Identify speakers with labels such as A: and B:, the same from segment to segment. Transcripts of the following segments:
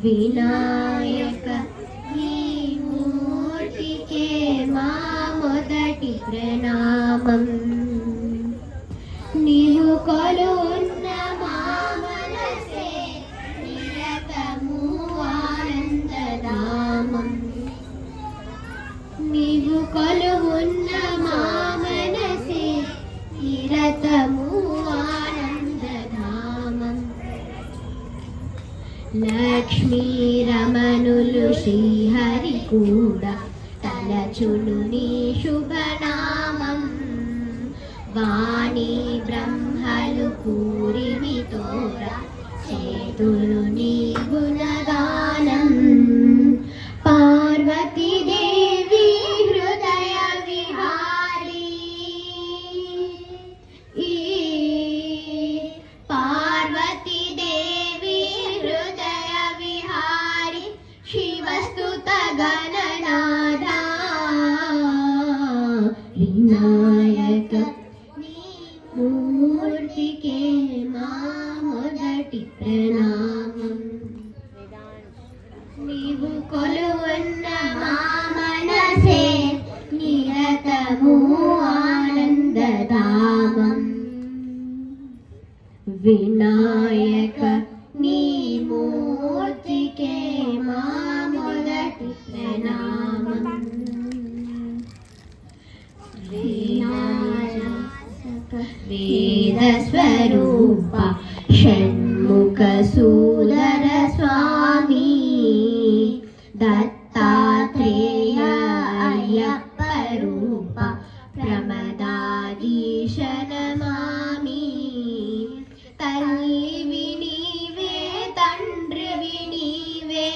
A: వినాయక నీ మూర్తికే మా మొదటి ప్రణామం. నీవు కొలువున్న మా మనసే నిరతము ఆనందధామం. నీవు కొలువున్న మా మనసే నిరతము ఆనందధామం. లక్ష్మీ రమణులు శ్రీహరి కూడా తలచును నీ శుభనామం. వాణి బ్రహ్మలు పూరిమి తోర చేతులు నీ గుణగానం. పార్వతీ దేవి హృదయ విహారీ పార్వతీ దేవి హృదయ విహారీ శివస్తుత గణనాథ. వినాయక మూర్తికే మా మొదటి ప్రణామం. నీవు కొలువున్న మా మనసే నిరతము ఆనందధామం. వినాయక నీ మూర్తికే మా మొదటి ప్రణామం. వేద స్వరూప షణ్ముఖ సూదర స్వామి దత్తాత్రేయ అయ్యప్ప రూప ప్రమదాధీశ నమామి. తల్లివి నీవే తండ్రివి నీవే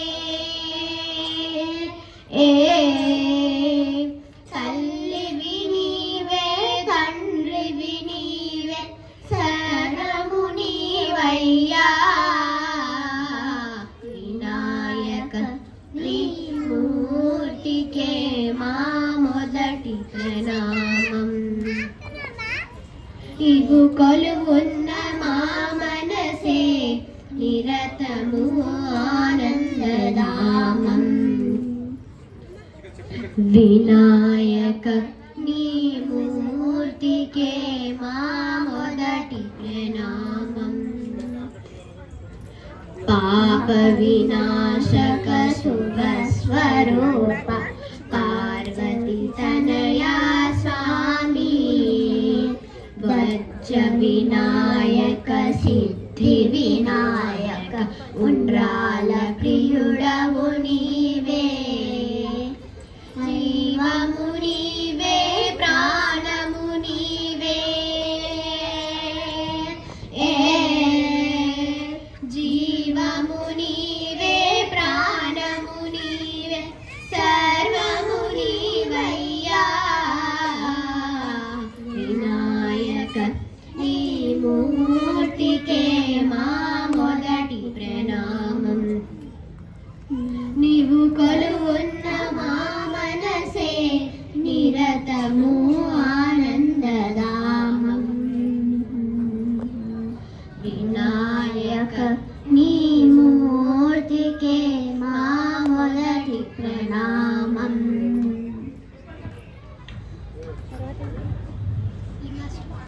A: తల్లివి నీవే తండ్రివి నీవే సర్వము నీవయ్యా. వినాయక నీ మూర్తికే మా మొదటి ప్రణామం. ఇగు కొలువున్న మా మనసే నిరతము ఆనందధామం. వినాయక నీ మూర్తికే మా మొదటి ప్రణామం. పాప వినాశక శుభ స్వరూప పార్వతీ తనయా స్వామి వజ్ర వినాయక సిద్ధి వినాయక ఉండ్రాల ప్రియుడవు నీవే. జీవము నీవే ప్రాణము నీవే జీవము నీవే ప్రాణము నీవే సర్వము నీవయ్యా. వినాయక నీ